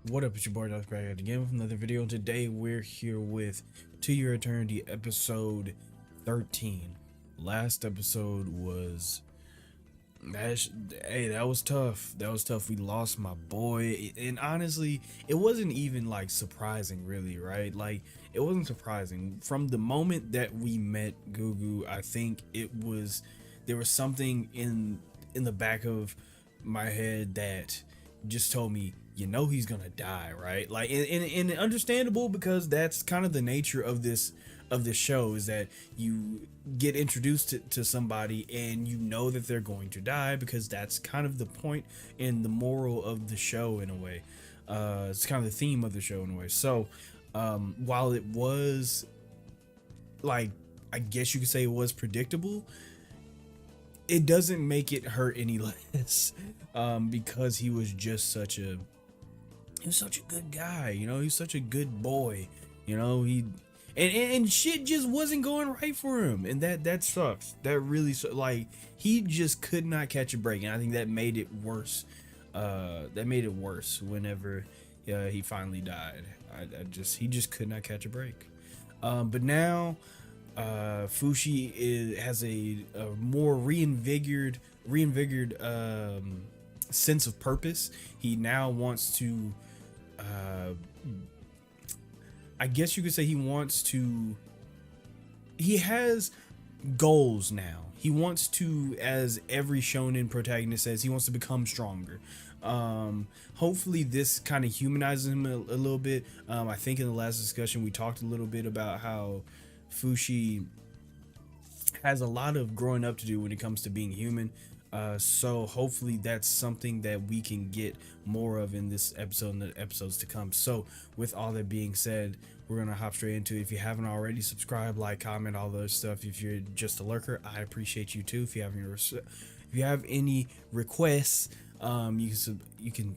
What up, it's your boy Dr. Back again with another video. Today we're here with To Your Eternity episode 13. Last episode was that was tough. That was tough. We lost my boy, and honestly, it wasn't even like surprising, really, right? Like it wasn't surprising from the moment that we met Gugu. I think there was something in the back of my head that just told me, you know, he's gonna die, right? Like, and understandable, because that's kind of the nature of this show, is that you get introduced to somebody and you know that they're going to die, because that's kind of the point and the moral of the show in a way. It's kind of the theme of the show in a way. So while it was, like, I guess you could say it was predictable, it doesn't make it hurt any less, because he was such a good guy, you know. He's such a good boy, you know. And shit just wasn't going right for him, and that sucks. That really like, he just could not catch a break, and I think that made it worse. Whenever he finally died. He just could not catch a break. But now Fushi has a more reinvigorated sense of purpose. He now wants to, I guess you could say he has goals now. He wants to, as every shonen protagonist says, he wants to become stronger. Hopefully this kind of humanizes him a little bit. I think in the last discussion we talked a little bit about how Fushi has a lot of growing up to do when it comes to being human. So hopefully that's something that we can get more of in this episode and the episodes to come. So with all that being said, we're gonna hop straight into it. If you haven't already, subscribe, like, comment, all those stuff. If you're just a lurker, I appreciate you too. If you have any requests, you can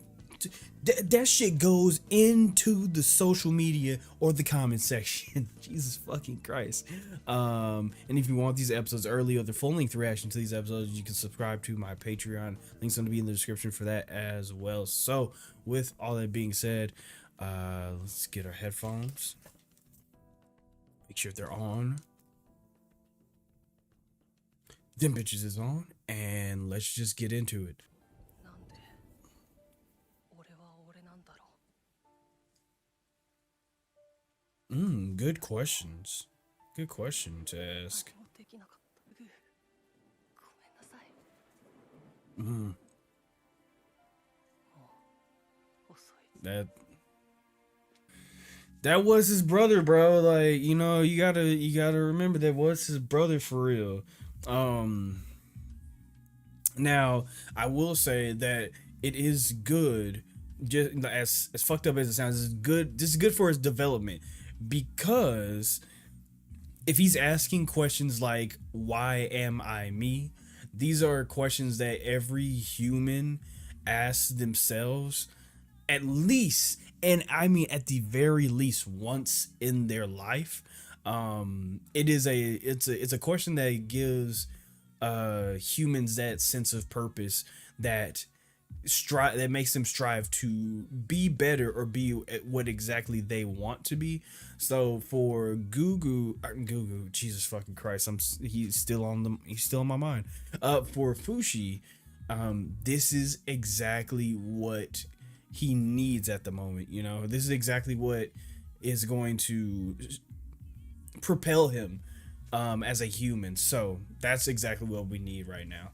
that shit goes into the social media or the comment section. Jesus fucking Christ. And if you want these episodes early or the full length reaction to these episodes, you can subscribe to my Patreon. Links going to be in the description for that as well. So with all that being said, let's get our headphones, make sure they're on, them bitches is on, and let's just get into it. Good questions. Good question to ask. That was his brother, bro. Like, you know, you gotta remember that was his brother for real. Now I will say that it is good, just as fucked up as it sounds, is good. This is good for his development, because if he's asking questions like, why am I me? These are questions that every human asks themselves at least, and I mean at the very least, once in their life. It's a question that gives humans that sense of purpose, that makes them strive to be better or be what exactly they want to be. So for Gugu, Jesus fucking Christ, he's still on my mind. For Fushi, this is exactly what he needs at the moment. You know, this is exactly what is going to propel him as a human. So that's exactly what we need right now.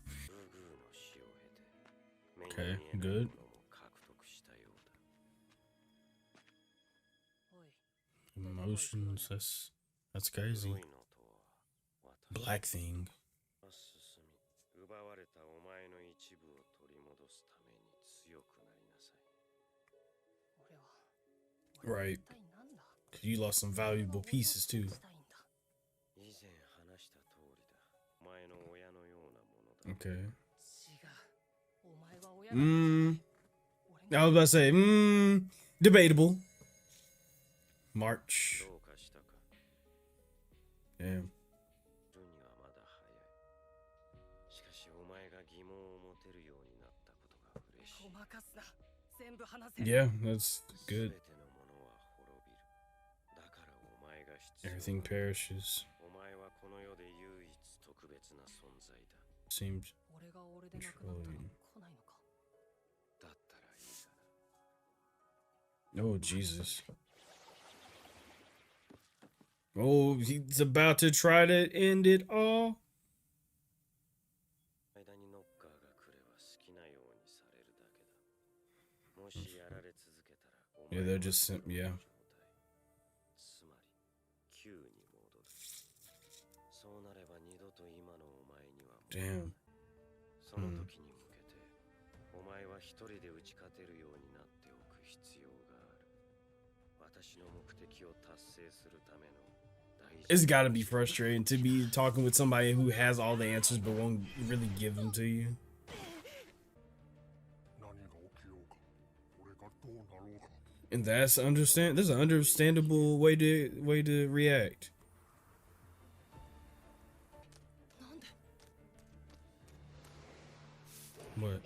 Okay, good. Emotions, that's crazy. Black thing. Right. You lost some valuable pieces too. Okay. I was about to say, debatable. March. Damn. Yeah, that's good. Everything perishes. Seems controlling. Oh, Jesus. Oh, he's about to try to end it all. Yeah, they're just, yeah. Damn. It's gotta be frustrating to be talking with somebody who has all the answers but won't really give them to you. And that's there's an understandable way to react. What?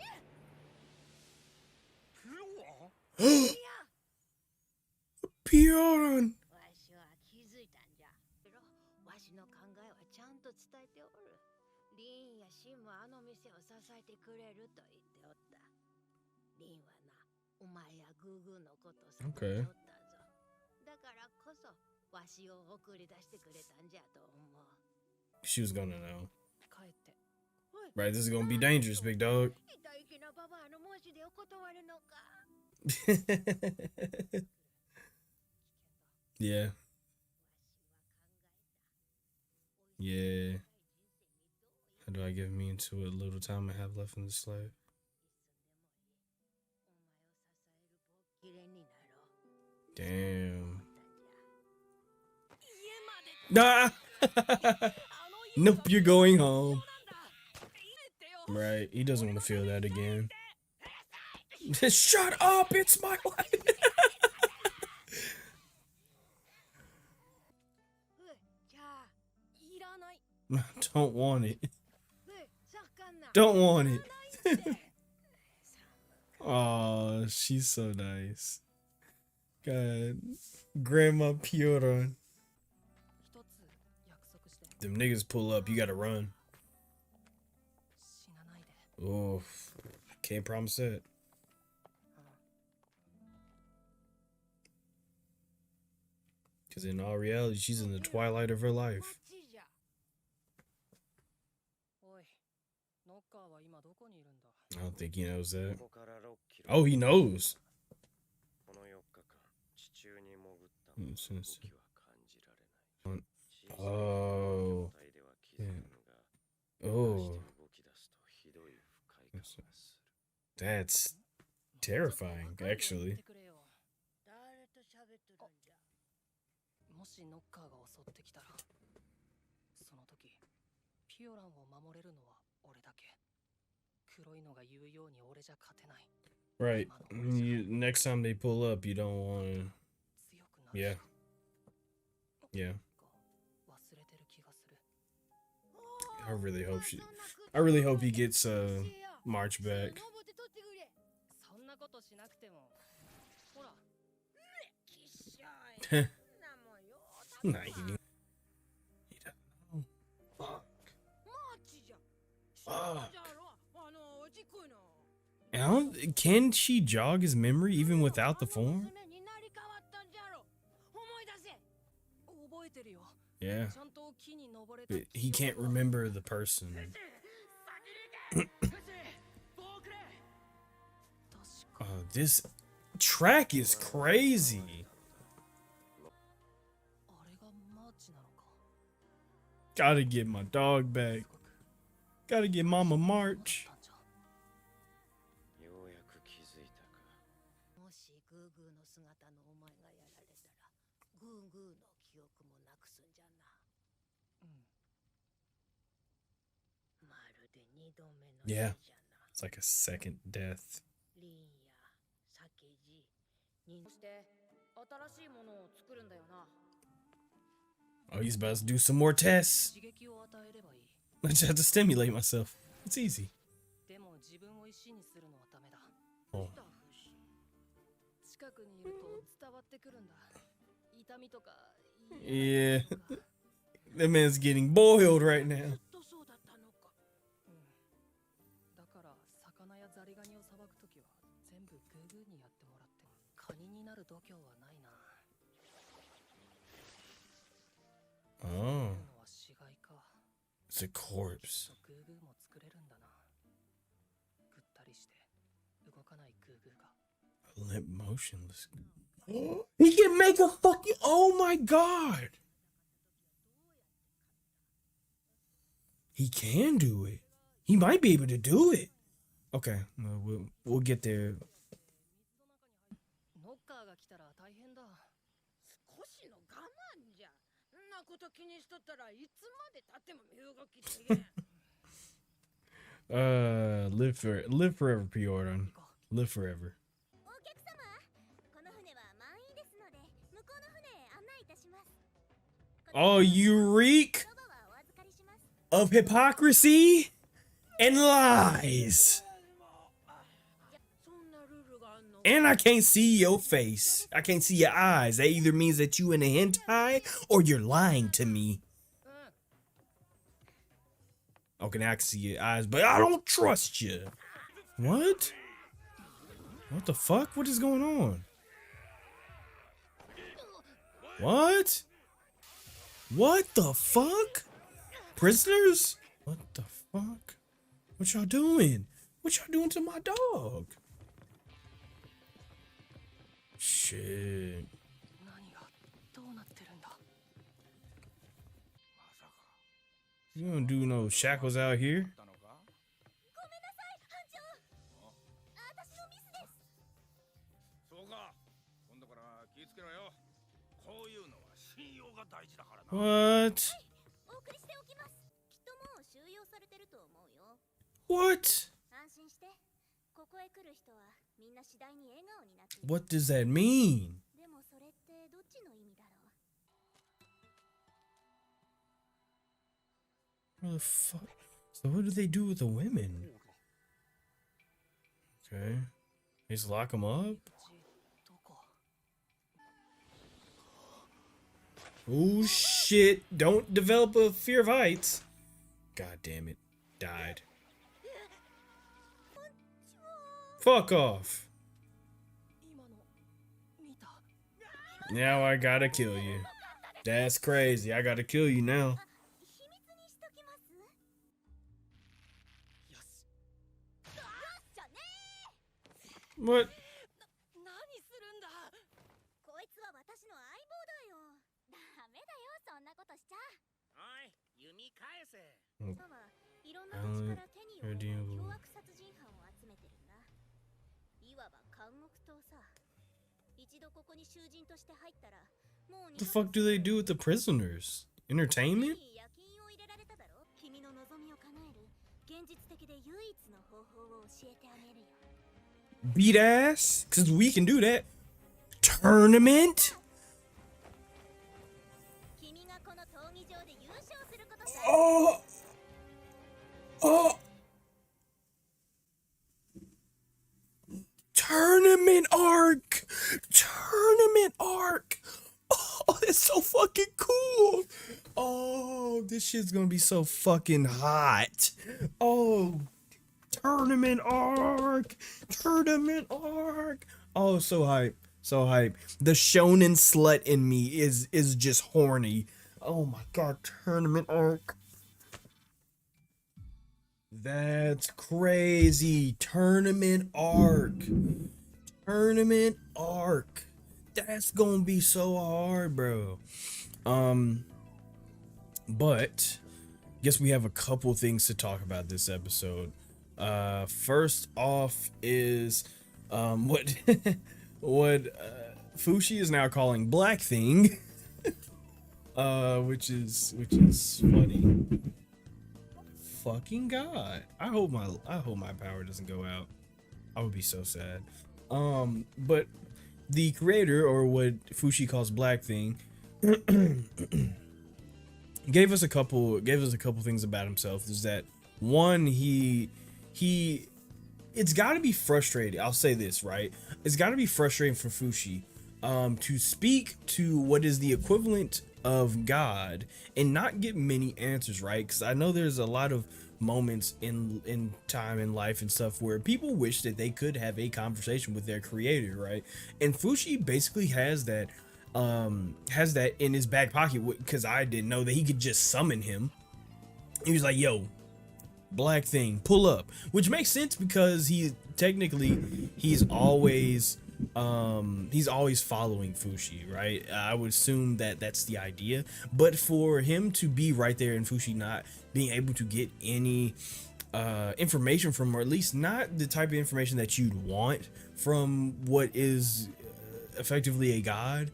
Bjorn! Okay. She was gonna know. Right, this is gonna be dangerous, big dog. Yeah. Yeah. How do I get me into a little time I have left in this life? Damn. Nah. Nope, you're going home. Right, he doesn't want to feel that again. Shut up, it's my life. Don't want it. Don't want it. Oh, she's so nice. God, Grandma Piotr. Them niggas pull up, you gotta run. Oh, can't promise that. Because in all reality, she's in the twilight of her life. I don't think he knows that. Oh, he knows. Oh. Yeah. Oh. That's terrifying, actually. Right. Next time they pull up, you don't want to. Yeah. Yeah. I really hope he gets March back. Nah, he doesn't know. Fuck. Can she jog his memory even without the form? Yeah. But he can't remember the person. Oh, this track is crazy. Gotta get my dog back. Gotta get Mama March. Yeah, it's like a second death. Oh, he's about to do some more tests. I just have to stimulate myself. It's easy. Oh. Yeah, that man's getting boiled right now. Oh, it's a corpse. Limp motionless. He can make a fucking. Oh my god. He can do it. He might be able to do it. Okay, well, we'll get there. Live forever, pre-order. Live forever. Oh, you reek of hypocrisy and lies. And I can't see your face. I can't see your eyes. That either means that you in a hentai or you're lying to me. Okay, now I can see your eyes, but I don't trust you. What? What the fuck? What is going on? What? What the fuck? Prisoners? What the fuck? What y'all doing? What y'all doing to my dog? Shit. You don't do no shackles out here. What? What? What does that mean? What the fuck? So what do they do with the women? Okay. They just lock them up? Oh shit. Don't develop a fear of heights. God damn it. Died. Fuck off. Now I gotta kill you. That's crazy. I gotta kill you now. What? What the fuck do they do with the prisoners? Entertainment? Beat ass? Cause we can do that. Tournament? Oh! Oh! Tournament arc! Tournament arc! Oh, that's so fucking cool! Oh, this shit's gonna be so fucking hot. Oh, tournament arc! Tournament arc! Oh, so hype. So hype. The shonen slut in me is just horny. Oh my god, tournament arc. That's crazy. Tournament arc. Tournament arc. That's gonna be so hard, bro. But guess we have a couple things to talk about this episode. First off is what what Fushi is now calling Black Thing. Which is funny. Fucking god. I hope my power doesn't go out. I would be so sad. But the creator, or what Fushi calls Black Thing, gave us a couple things about himself. Is that one, he it's got to be frustrating. I'll say this, right? It's got to be frustrating for Fushi to speak to what is the equivalent of God and not get many answers, right? Because I know there's a lot of moments in time in life and stuff where people wish that they could have a conversation with their creator, right? And Fushi basically has that in his back pocket, because I didn't know that he could just summon him. He was like, yo, black thing, pull up, which makes sense because he's always following Fushi, right? I would assume that that's the idea, but for him to be right there and Fushi not being able to get any information from, or at least not the type of information that you'd want from what is effectively a god,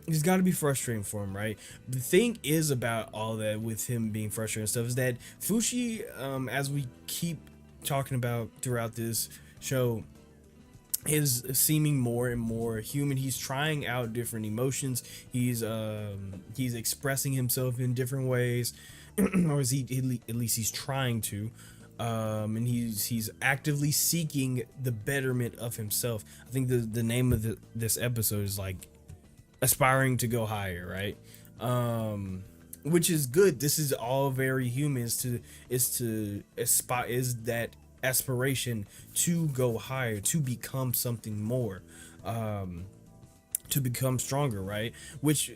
it's got to be frustrating for him, right? The thing is about all that with him being frustrated and stuff is that Fushi, as we keep talking about throughout this show, is seeming more and more human. He's trying out different emotions. He's expressing himself in different ways, or is he at least he's trying to. And he's actively seeking the betterment of himself. I think the name of this episode is like aspiring to go higher, right? Which is good. This is all very human, is that aspiration to go higher, to become something more, to become stronger, right? Which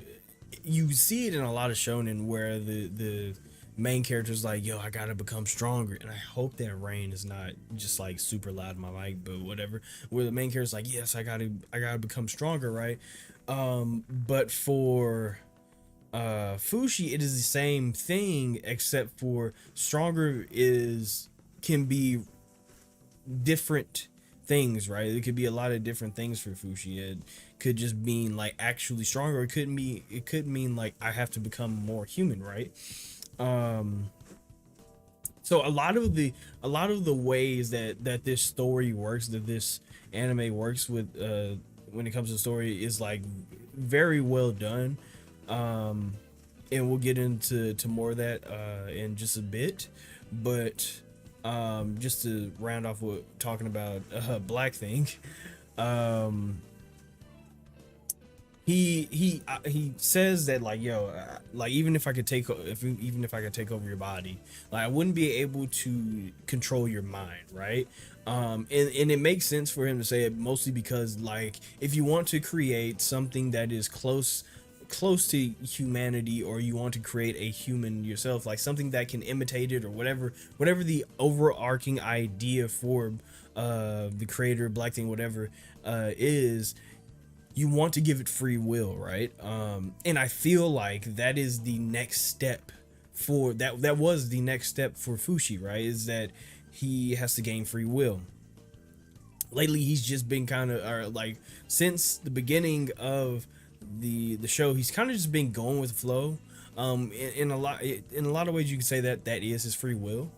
you see it in a lot of shonen where the main character's like, yo, I gotta become stronger. And I hope that rain is not just like super loud in my mic, but whatever, where the main character's like, yes, I gotta become stronger, right? But for Fushi, it is the same thing, except for stronger can be different things, right? It could be a lot of different things for Fushi. It could just mean like actually stronger. It could mean like I have to become more human, right? So a lot of the ways that this story works, that this anime works with when it comes to story, is like very well done. And we'll get into more of that in just a bit, but just to round off with talking about Black Thing, he says that like, yo, like even if I could take over your body, like I wouldn't be able to control your mind, right? And it makes sense for him to say it, mostly because like if you want to create something that is close to humanity, or you want to create a human yourself, like something that can imitate it, or whatever the overarching idea for the creator, Black Thing, whatever is, you want to give it free will, right? And I feel like that is the next step for that was the next step for Fushi, right? Is that he has to gain free will. Lately he's just been kind of, like since the beginning of the show, he's kind of just been going with the flow. In a lot of ways you can say that is his free will,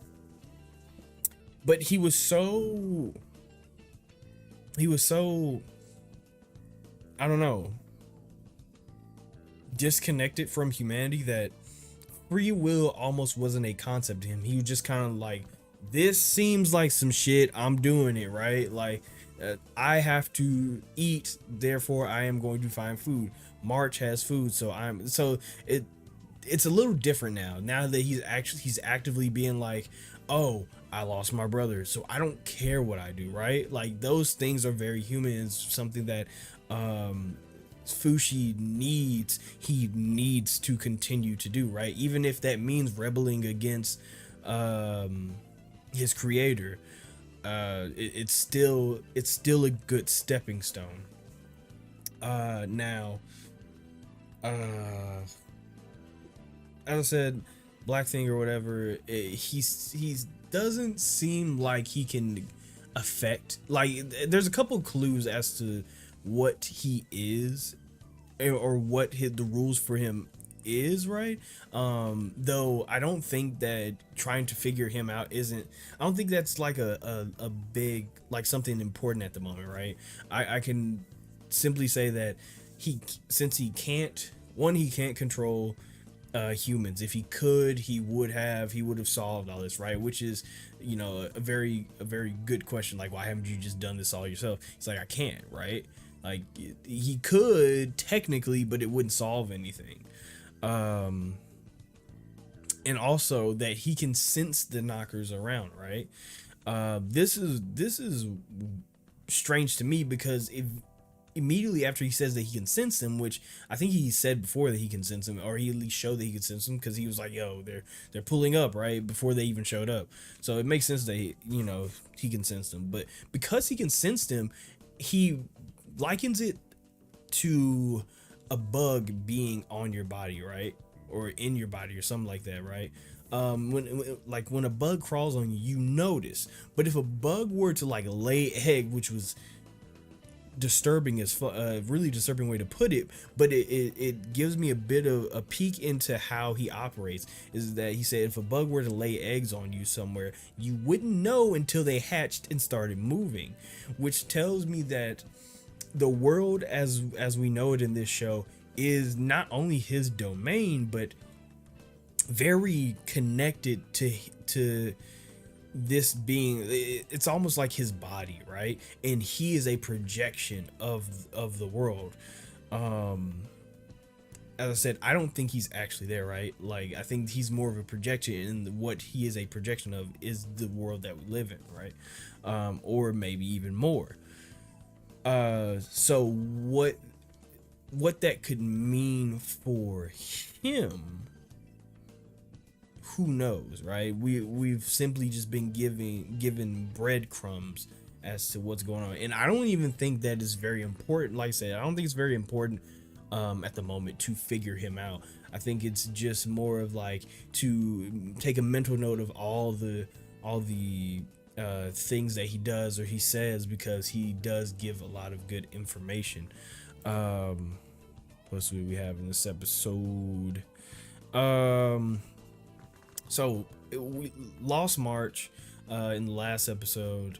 but he was so I don't know, disconnected from humanity, that free will almost wasn't a concept to him. He was just kind of like, this seems like some shit, I'm doing it, right? Like I have to eat, therefore I am going to find food. March has food, so it's a little different now that he's actively being like, oh, I lost my brother, so I don't care what I do, right? Like those things are very human. It's something that Fushi needs to continue to do, right? Even if that means rebelling against his creator, it's still a good stepping stone. Now, as I said, Black Thing or whatever, he's doesn't seem like he can affect, like there's a couple clues as to what he is, or what the rules for him is, right? Though I don't think that trying to figure him out I don't think that's like a big, like something important at the moment, right? I can simply say that since he can't control humans. If he could, he would have solved all this, right? Which is, you know, a very good question. Like, why haven't you just done this all yourself? He's like, I can't, right? Like, he could technically, but it wouldn't solve anything. And also that he can sense the knockers around, right? This is strange to me, because if immediately after he says that he can sense them, which I think he said before that he can sense them, or he at least showed that he could sense them, because he was like, yo, they're pulling up, right, before they even showed up. So it makes sense that he can sense them. But because he can sense them, he likens it to a bug being on your body, right, or in your body or something like that, right? When a bug crawls on you, you notice. But if a bug were to like lay egg, which was disturbing as really disturbing way to put it, but it gives me a bit of a peek into how he operates, is that he said if a bug were to lay eggs on you somewhere, you wouldn't know until they hatched and started moving, which tells me that the world as we know it in this show is not only his domain, but very connected to this being. It's almost like his body, right? And he is a projection of the world. As I said, I don't think he's actually there, right? Like, I think he's more of a projection, and what he is a projection of is the world that we live in, right? Or maybe even more. So what that could mean for him, who knows, right? We've simply just been given breadcrumbs as to what's going on, and I don't even think that is very important. Like I said, I don't think it's very important at the moment to figure him out. I think it's just more of like to take a mental note of all the things that he does or he says, because he does give a lot of good information. What else do we have in this episode? So we lost March in the last episode,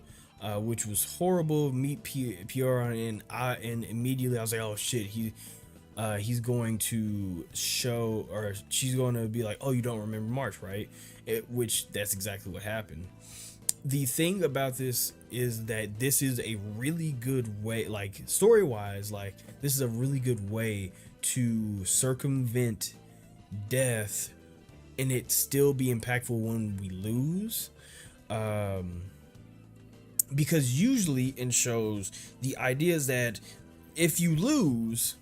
which was horrible. Meet Pierre, and immediately I was like, oh shit, he's going to show, or she's going to be like, oh, you don't remember March, right? Which that's exactly what happened. The thing about this is that this is a really good way, like story wise, like this is a really good way to circumvent death and it still be impactful when we lose. Because usually in shows, the idea is that if you lose,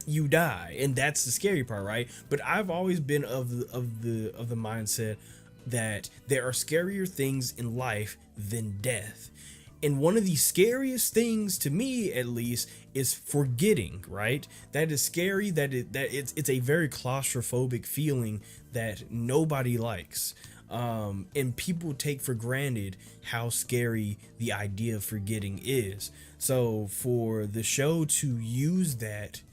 you die, and that's the scary part, right? But I've always been of the mindset that there are scarier things in life than death. And one of the scariest things, to me at least, is forgetting, right? That is scary, it's a very claustrophobic feeling that nobody likes. And people take for granted how scary the idea of forgetting is. So for the show to use that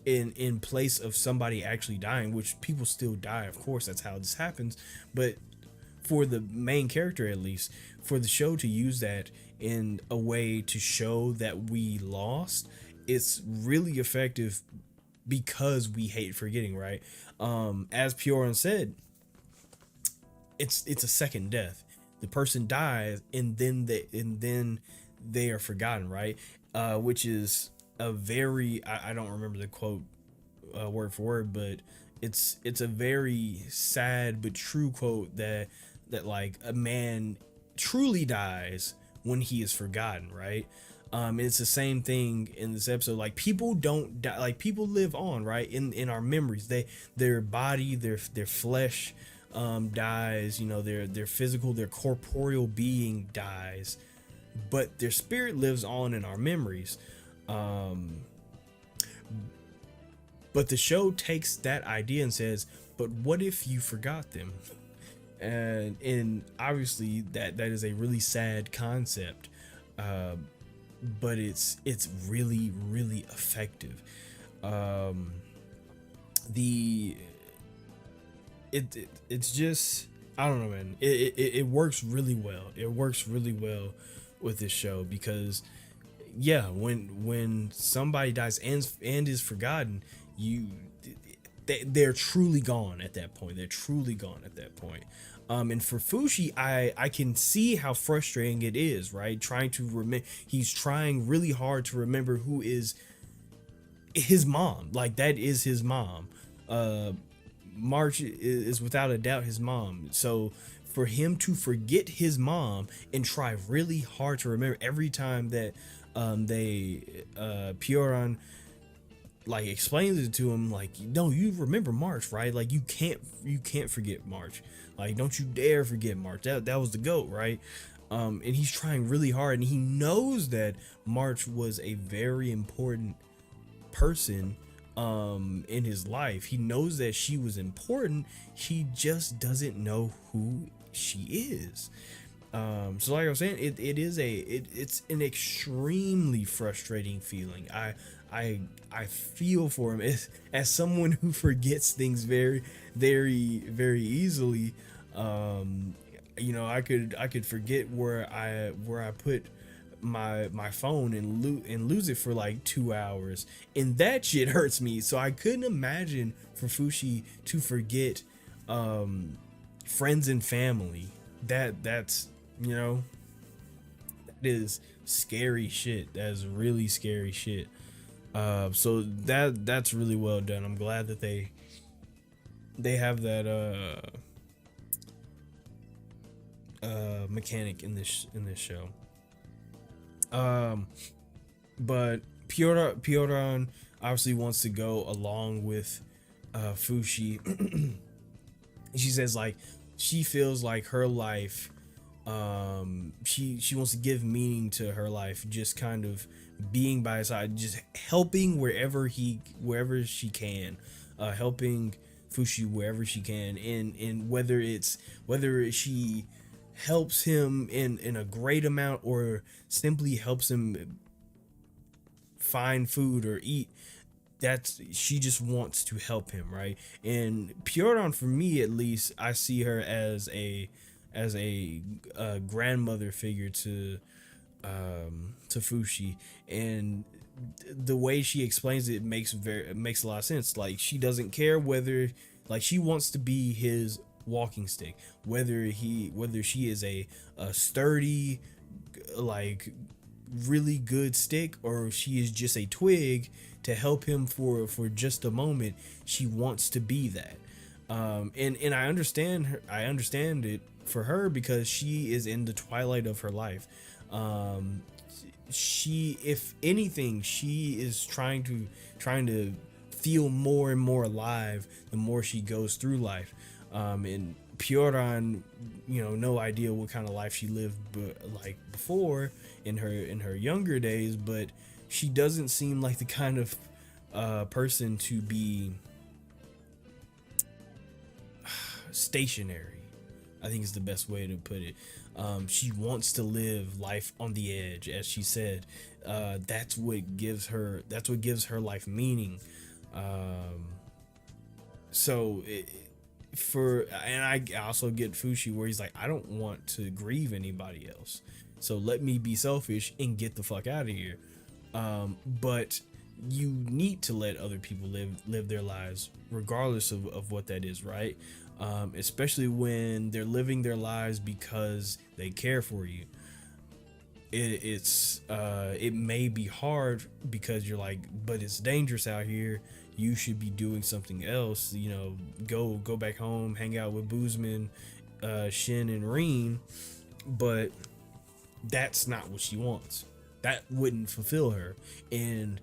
in place of somebody actually dying, which people still die, of course, that's how this happens, but for the main character, at least, for the show to use that in a way to show that we lost, it's really effective because we hate forgetting, right? As Pioran said, it's a second death. The person dies and then they are forgotten, right? Which is a very, I don't remember the quote word for word, but it's a very sad but true quote that like a man truly dies when he is forgotten, right? And it's the same thing in this episode. Like, people don't die, like people live on, right? In our memories, their body, their flesh dies, you know, their physical, their corporeal being dies, but their spirit lives on in our memories. But the show takes that idea and says, but what if you forgot them? And obviously that is a really sad concept, but it's really, really effective. It's just, I don't know, man. It works really well. It works really well with this show because, yeah, when somebody dies and is forgotten, they're truly gone at that point. They're truly gone at that point. And for Fushi, I can see how frustrating it is, right? Trying to remember, he's trying really hard to remember who is his mom. Like, that is his mom. March is without a doubt his mom. So for him to forget his mom and try really hard to remember every time that Pioran like explains it to him, like, no, you remember March, right? Like, you can't forget March. Like, don't you dare forget March. That was the GOAT, right? And he's trying really hard, and he knows that March was a very important person in his life. He knows that she was important. He just doesn't know who she is. So like I was saying, it's an extremely frustrating feeling. I feel for him as someone who forgets things very, very, very easily. You know, I could forget where I put my phone and lose it for like 2 hours, and that shit hurts me. So I couldn't imagine for Fushi to forget friends and family. That's, you know, that is scary shit. That's really scary shit. So that's really well done. I'm glad that they have that mechanic in this show. But Pioran obviously wants to go along with Fushi. She says, like, she feels like her life, she wants to give meaning to her life, just kind of being by his side, just helping wherever she can, helping Fushi wherever she can, and whether she helps him in a great amount or simply helps him find food or eat, she just wants to help him, right? And Pioran, for me at least, I see her as a grandmother figure to Fushi, and the way she explains it makes a lot of sense. Like, she doesn't care whether, like, she wants to be his walking stick, whether she is a sturdy, like, really good stick, or she is just a twig to help him for just a moment. She wants to be that. And I understand it for her, because she is in the twilight of her life. She, if anything, she is trying to feel more and more alive the more she goes through life. And Pioran, you know, no idea what kind of life she lived, like, before in her younger days, but she doesn't seem like the kind of person to be stationary, I think is the best way to put it. She wants to live life on the edge, as she said. That's what gives her life meaning. And I also get Fushi, where he's like, I don't want to grieve anybody else, so let me be selfish and get the fuck out of here. But you need to let other people live their lives, regardless of what that is, right? Especially when they're living their lives because they care for you. It may be hard because you're like, but it's dangerous out here. You should be doing something else. You know, go back home, hang out with Boozman, Shin, and Reen. But that's not what she wants. That wouldn't fulfill her. And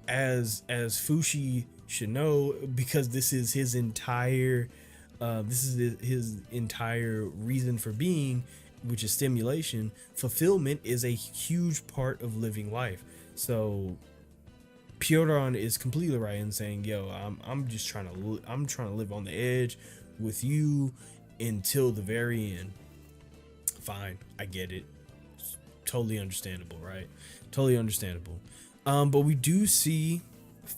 as Fushi should know, because this is his entire reason for being, which is stimulation. Fulfillment is a huge part of living life. So Pioran is completely right in saying, yo, I'm trying to live on the edge with you until the very end. Fine, I get it. It's totally understandable, right? Totally understandable. But we do see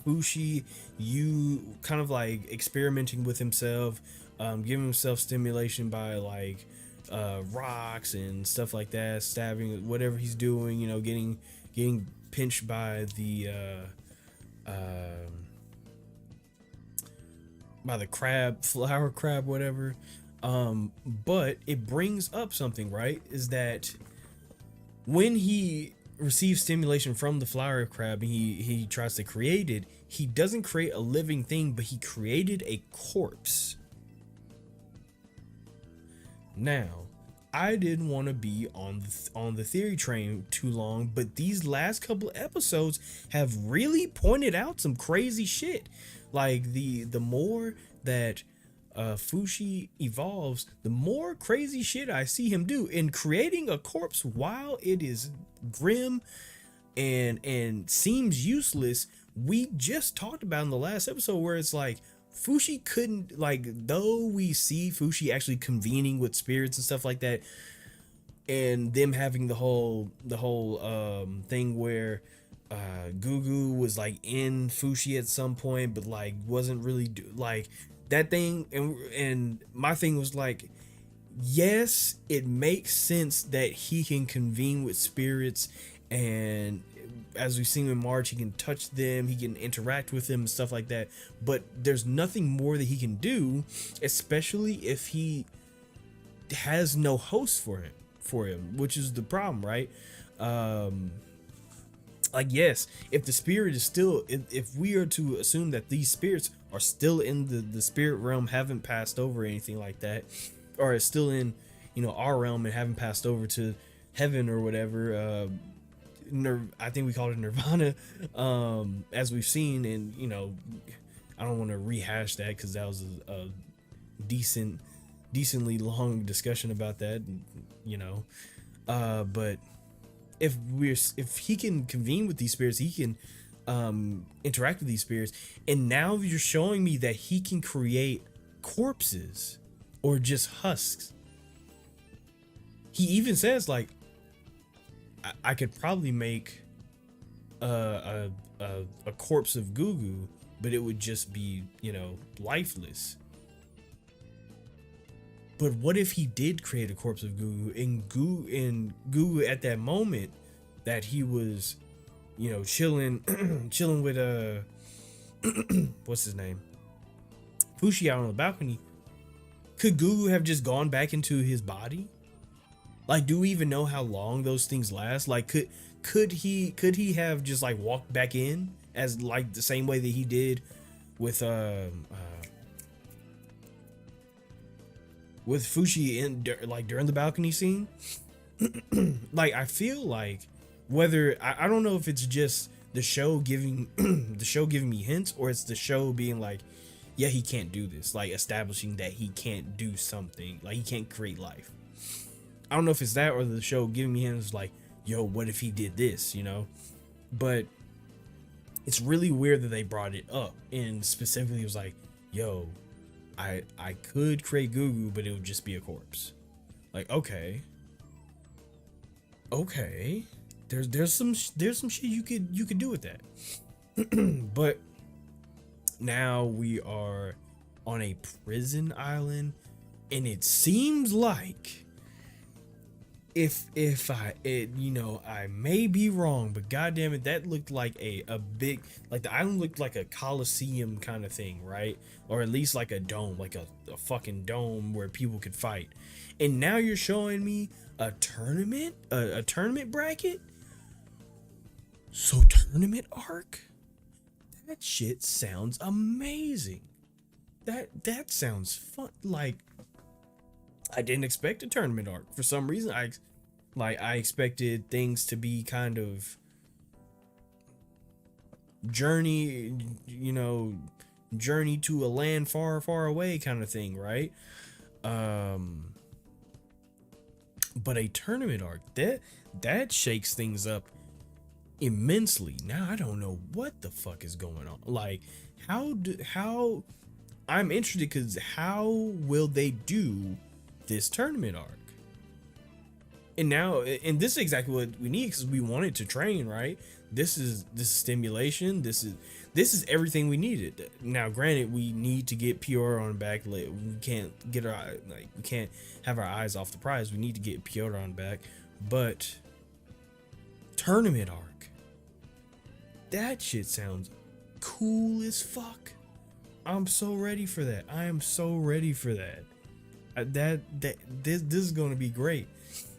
Fushi, you kind of like experimenting with himself, giving himself stimulation by like rocks and stuff like that, stabbing, whatever he's doing, you know, getting pinched by the by the crab, flower crab, whatever. But it brings up something, right? Is that when he receives stimulation from the flower crab, he tries to create it. He doesn't create a living thing, but he created a corpse. Now, I didn't want to be on the theory train too long, but these last couple episodes have really pointed out some crazy shit. Like the more that Fushi evolves, the more crazy shit I see him do in creating a corpse. While it is grim and seems useless, we just talked about in the last episode where it's like Fushi couldn't, like, though we see Fushi actually convening with spirits and stuff like that, and them having the whole thing where Gugu was like in Fushi at some point, but like wasn't really like that thing. And my thing was like, yes, it makes sense that he can convene with spirits, and as we've seen in March, he can touch them, he can interact with them and stuff like that, but there's nothing more that he can do, especially if he has no host for him, which is the problem, right? Like, yes, if the spirit is still, if we are to assume that these spirits are still in the spirit realm, haven't passed over or anything like that, or is still in, you know, our realm and haven't passed over to heaven or whatever, I think we called it Nirvana, as we've seen. And you know, I don't want to rehash that because that was a decently long discussion about that, you know. But if he can convene with these spirits, he can interact with these spirits, and now you're showing me that he can create corpses or just husks. He even says, like, I could probably make a corpse of Gugu, but it would just be, you know, lifeless. But what if he did create a corpse of Gugu, and Gugu at that moment that he was, you know, chilling with what's his name, Fushi, out on the balcony, could Gugu have just gone back into his body? Like, do we even know how long those things last? Like, could he have just like walked back in as like the same way that he did with Fushi in like during the balcony scene? Like, I feel like whether I don't know if it's just the show giving me hints, or it's the show being like, yeah, he can't do this, like establishing that he can't do something, like he can't create life. I don't know if it's that, or the show giving me hints like, yo, what if he did this, you know? But it's really weird that they brought it up, and specifically it was like, yo, I could create Gugu, but it would just be a corpse. Like, okay, there's some shit you could do with that. But now we are on a prison island, and it seems like, you know, I may be wrong, but goddamn it, that looked like a big, like the island looked like a coliseum kind of thing, right? Or at least like a dome, like a fucking dome where people could fight. And now you're showing me a tournament, a tournament bracket. So tournament arc, that shit sounds amazing. That sounds fun. Like, I didn't expect a tournament arc for some reason. I expected things to be kind of journey to a land far, far away kind of thing, right? But a tournament arc, that shakes things up immensely. Now I don't know what the fuck is going on. Like, how I'm interested, because how will they do this tournament arc? And now, and this is exactly what we need, because we wanted to train, right? This is stimulation. This is everything we needed. Now, granted, we need to get Piotr on back. We can't we can't have our eyes off the prize. We need to get Piotr on back. But tournament arc, that shit sounds cool as fuck. I'm so ready for that. I am so ready for that. This is going to be great.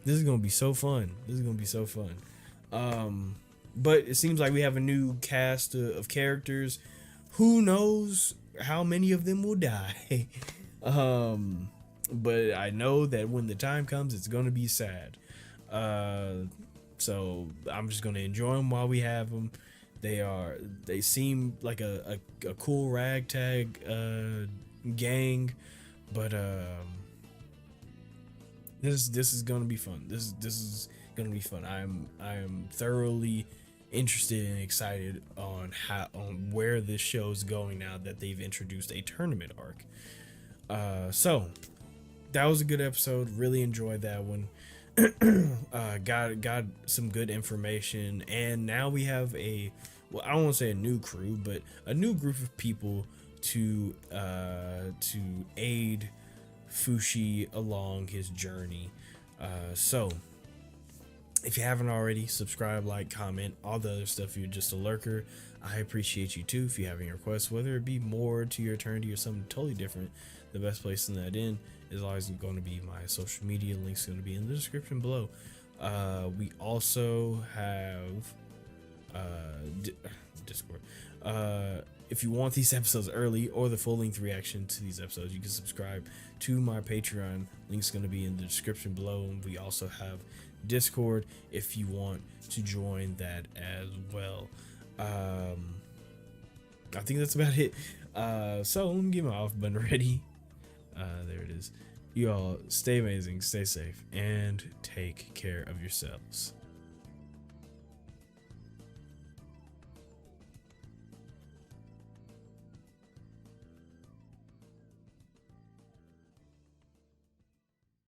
This is going to be so fun. This is going to be so fun. But it seems like we have a new cast of characters. Who knows how many of them will die? But I know that when the time comes, it's going to be sad. So I'm just going to enjoy them while we have them. They seem like a cool ragtag gang, but this is gonna be fun. This is gonna be fun. I am thoroughly interested and excited on where this show is going now that they've introduced a tournament arc. So that was a good episode. Really enjoyed that one. Got some good information, and now we have I don't want to say a new crew, but a new group of people to aid Fushi along his journey. So if you haven't already, subscribe, like, comment, all the other stuff. You're just a lurker, I appreciate you too. If you have any requests, whether it be more to your eternity or something totally different, the best place to send that in is always going to be my social media. Links going to be in the description below. We also have Discord. If you want these episodes early or the full-length reaction to these episodes, you can subscribe to my Patreon. Link's going to be in the description below. And we also have Discord if you want to join that as well. I think that's about it. So let me get my off button ready. There it is. You all stay amazing, stay safe, and take care of yourselves.